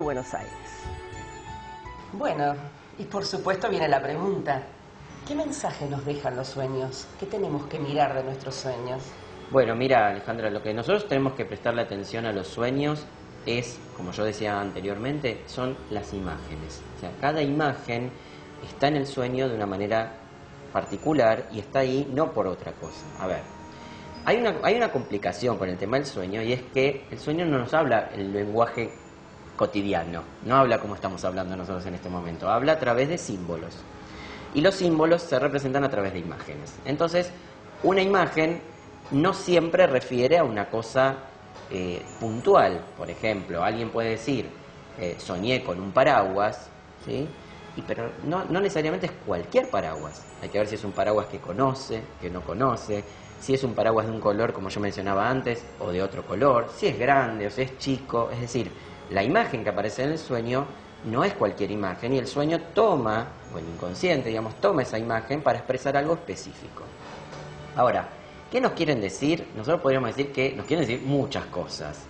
Buenos Aires. Bueno, y por supuesto viene la pregunta, ¿qué mensaje nos dejan los sueños? ¿Qué tenemos que mirar de nuestros sueños? Bueno, mira, Alejandra, lo que nosotros tenemos que prestarle atención a los sueños es, como yo decía anteriormente, son las imágenes. O sea, cada imagen está en el sueño de una manera particular y está ahí no por otra cosa. A ver, hay una complicación con el tema del sueño, y es que el sueño no nos habla el lenguaje cotidiano, no habla como estamos hablando nosotros en este momento, habla a través de símbolos. Y los símbolos se representan a través de imágenes. Entonces, una imagen no siempre refiere a una cosa puntual. Por ejemplo, alguien puede decir, soñé con un paraguas, ¿sí? Pero no necesariamente es cualquier paraguas. Hay que ver si es un paraguas que conoce, que no conoce, si es un paraguas de un color, como yo mencionaba antes, o de otro color, si es grande o si es chico. Es decir, la imagen que aparece en el sueño no es cualquier imagen, y el sueño toma, o el inconsciente, digamos, toma esa imagen para expresar algo específico. Ahora, ¿qué nos quieren decir? Nosotros podríamos decir que nos quieren decir muchas cosas.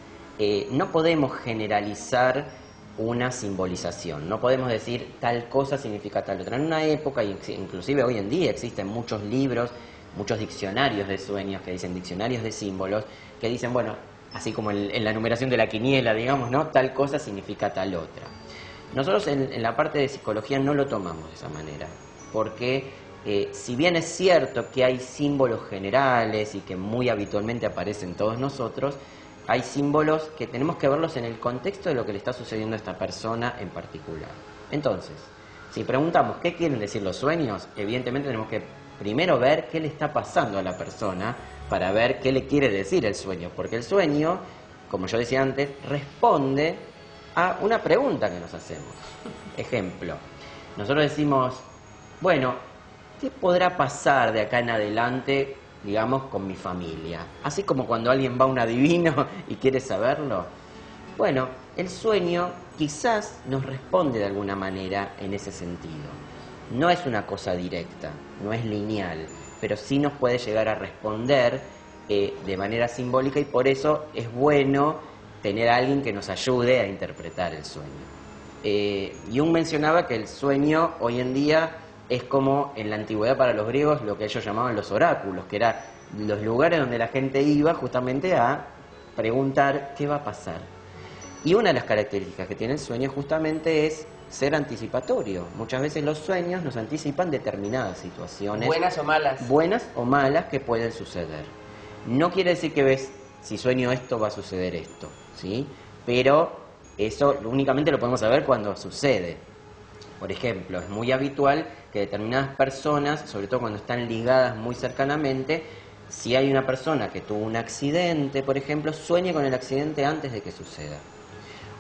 No podemos generalizar una simbolización, no podemos decir tal cosa significa tal otra. En una época, inclusive hoy en día, existen muchos libros, muchos diccionarios de sueños que dicen diccionarios de símbolos, que dicen, bueno, así como en la numeración de la quiniela, digamos, ¿no? Tal cosa significa tal otra. Nosotros en la parte de psicología no lo tomamos de esa manera, porque si bien es cierto que hay símbolos generales y que muy habitualmente aparecen todos nosotros, hay símbolos que tenemos que verlos en el contexto de lo que le está sucediendo a esta persona en particular. Entonces, si preguntamos qué quieren decir los sueños, evidentemente tenemos que primero ver qué le está pasando a la persona para ver qué le quiere decir el sueño, porque el sueño, como yo decía antes, responde a una pregunta que nos hacemos. Ejemplo, nosotros decimos, bueno, ¿qué podrá pasar de acá en adelante, digamos, con mi familia? Así como cuando alguien va a un adivino y quiere saberlo. Bueno, el sueño quizás nos responde de alguna manera en ese sentido. No es una cosa directa, no es lineal, pero sí nos puede llegar a responder de manera simbólica, y por eso es bueno tener a alguien que nos ayude a interpretar el sueño. Jung mencionaba que el sueño hoy en día es como en la antigüedad para los griegos lo que ellos llamaban los oráculos, que eran los lugares donde la gente iba justamente a preguntar qué va a pasar. Y una de las características que tiene el sueño justamente es ser anticipatorio. Muchas veces los sueños nos anticipan determinadas situaciones. ¿Buenas o malas? Buenas o malas que pueden suceder. No quiere decir que ves, si sueño esto va a suceder esto, ¿sí? Pero eso únicamente lo podemos saber cuando sucede. Por ejemplo, es muy habitual que determinadas personas, sobre todo cuando están ligadas muy cercanamente, si hay una persona que tuvo un accidente, por ejemplo, sueñe con el accidente antes de que suceda.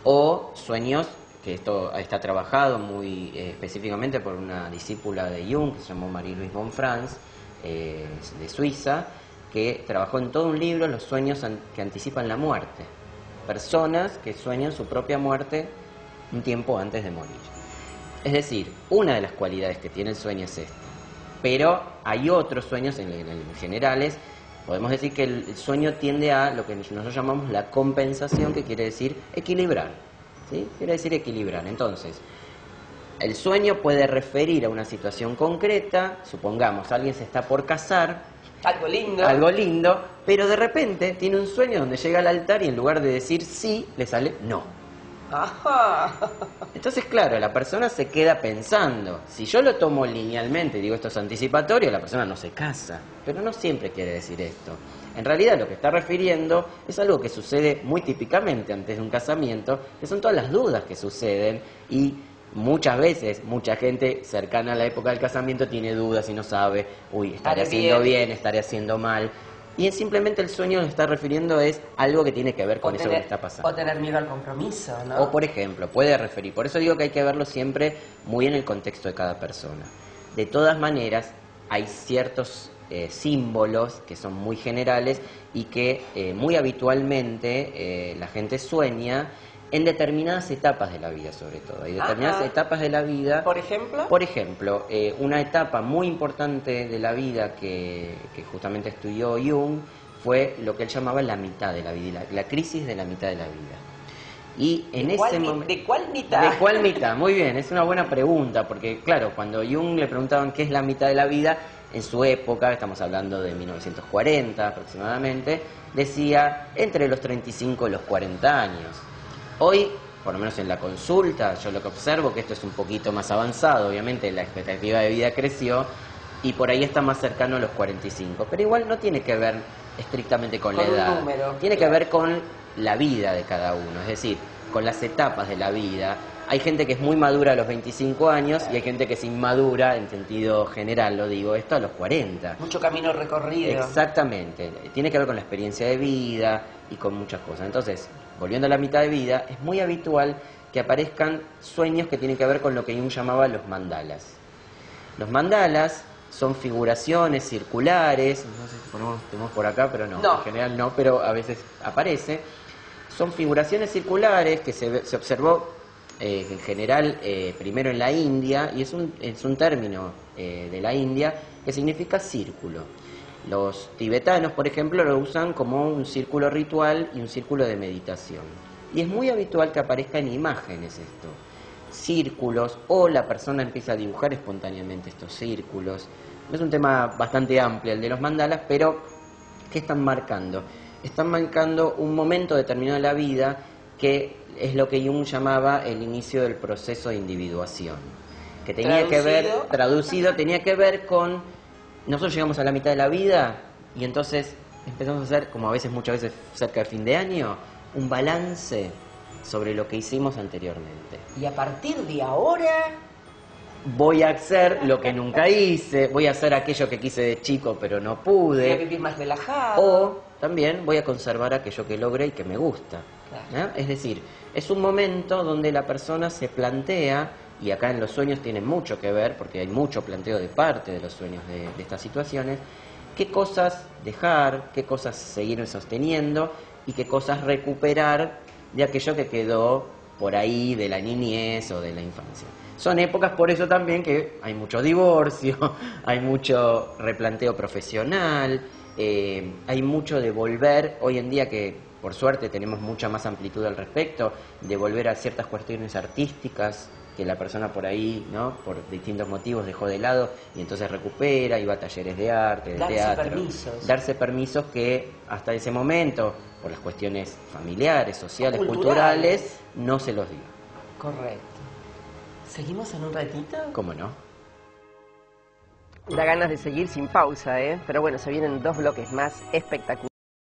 O sueños, que esto está trabajado muy específicamente por una discípula de Jung, que se llamó Marie-Louise von Franz, de Suiza, que trabajó en todo un libro los sueños que anticipan la muerte. Personas que sueñan su propia muerte un tiempo antes de morir. Es decir, una de las cualidades que tiene el sueño es esta. Pero hay otros sueños en generales. Podemos decir que el sueño tiende a lo que nosotros llamamos la compensación, que quiere decir equilibrar, ¿sí? Quiere decir equilibrar. Entonces, el sueño puede referir a una situación concreta. Supongamos, alguien se está por casar. Algo lindo, pero de repente tiene un sueño donde llega al altar y en lugar de decir sí, le sale no. Ajá. Entonces, claro, la persona se queda pensando. Si yo lo tomo linealmente y digo esto es anticipatorio, la persona no se casa. Pero no siempre quiere decir esto. En realidad lo que está refiriendo es algo que sucede muy típicamente antes de un casamiento, que son todas las dudas que suceden, y muchas veces mucha gente cercana a la época del casamiento tiene dudas y no sabe, estaré haciendo bien, estaré haciendo mal. Y simplemente el sueño nos está refiriendo es algo que tiene que ver con eso que está pasando. O tener miedo al compromiso, ¿no? O, por ejemplo, puede referir. Por eso digo que hay que verlo siempre muy en el contexto de cada persona. De todas maneras, hay ciertos símbolos que son muy generales y que muy habitualmente la gente sueña en determinadas etapas de la vida, sobre todo. Hay determinadas etapas de la vida. ¿Por ejemplo? Por ejemplo, una etapa muy importante de la vida que justamente estudió Jung fue lo que él llamaba la mitad de la vida, la crisis de la mitad de la vida. Y en ese momento... ¿De cuál mitad? ¿De cuál mitad? Muy bien, es una buena pregunta, porque claro, cuando Jung le preguntaban qué es la mitad de la vida, en su época, estamos hablando de 1940 aproximadamente, decía entre los 35 y los 40 años. Hoy, por lo menos en la consulta, yo lo que observo que esto es un poquito más avanzado, obviamente la expectativa de vida creció y por ahí está más cercano a los 45, pero igual no tiene que ver estrictamente con la edad, número, tiene que ver con la vida de cada uno, es decir, con las etapas de la vida. Hay gente que es muy madura a los 25 años y hay gente que es inmadura, en sentido general lo digo, esto a los 40. Mucho camino recorrido. Exactamente, tiene que ver con la experiencia de vida y con muchas cosas. Entonces, volviendo a la mitad de vida, es muy habitual que aparezcan sueños que tienen que ver con lo que Jung llamaba los mandalas. Los mandalas son figuraciones circulares, no sé si tenemos por acá, pero no, en general no, pero a veces aparece. Son figuraciones circulares que se observó en general primero en la India, y es un término de la India que significa círculo. Los tibetanos, por ejemplo, lo usan como un círculo ritual y un círculo de meditación. Y es muy habitual que aparezca en imágenes esto. Círculos, o la persona empieza a dibujar espontáneamente estos círculos. Es un tema bastante amplio el de los mandalas, pero ¿qué están marcando? Están marcando un momento determinado de la vida que es lo que Jung llamaba el inicio del proceso de individuación, que tenía que ver, traducido, tenía que ver con, nosotros llegamos a la mitad de la vida y entonces empezamos a hacer, como a veces, muchas veces cerca de fin de año, un balance sobre lo que hicimos anteriormente. Y a partir de ahora voy a hacer lo que nunca hice, voy a hacer aquello que quise de chico pero no pude. Voy a vivir más relajado. O también voy a conservar aquello que logré y que me gusta. Claro. Es decir, es un momento donde la persona se plantea, y acá en los sueños tiene mucho que ver, porque hay mucho planteo de parte de los sueños de estas situaciones, qué cosas dejar, qué cosas seguir sosteniendo y qué cosas recuperar de aquello que quedó por ahí de la niñez o de la infancia. Son épocas por eso también que hay mucho divorcio, hay mucho replanteo profesional, hay mucho de volver, hoy en día que por suerte tenemos mucha más amplitud al respecto, de volver a ciertas cuestiones artísticas que la persona por ahí, ¿no?, por distintos motivos dejó de lado y entonces recupera y va a talleres de arte, de teatro. Darse permisos que hasta ese momento, por las cuestiones familiares, sociales, culturales, no se los dio. Correcto. ¿Seguimos en un ratito? ¿Cómo no? Da ganas de seguir sin pausa, ¿eh? Pero bueno, se vienen 2 bloques más espectaculares.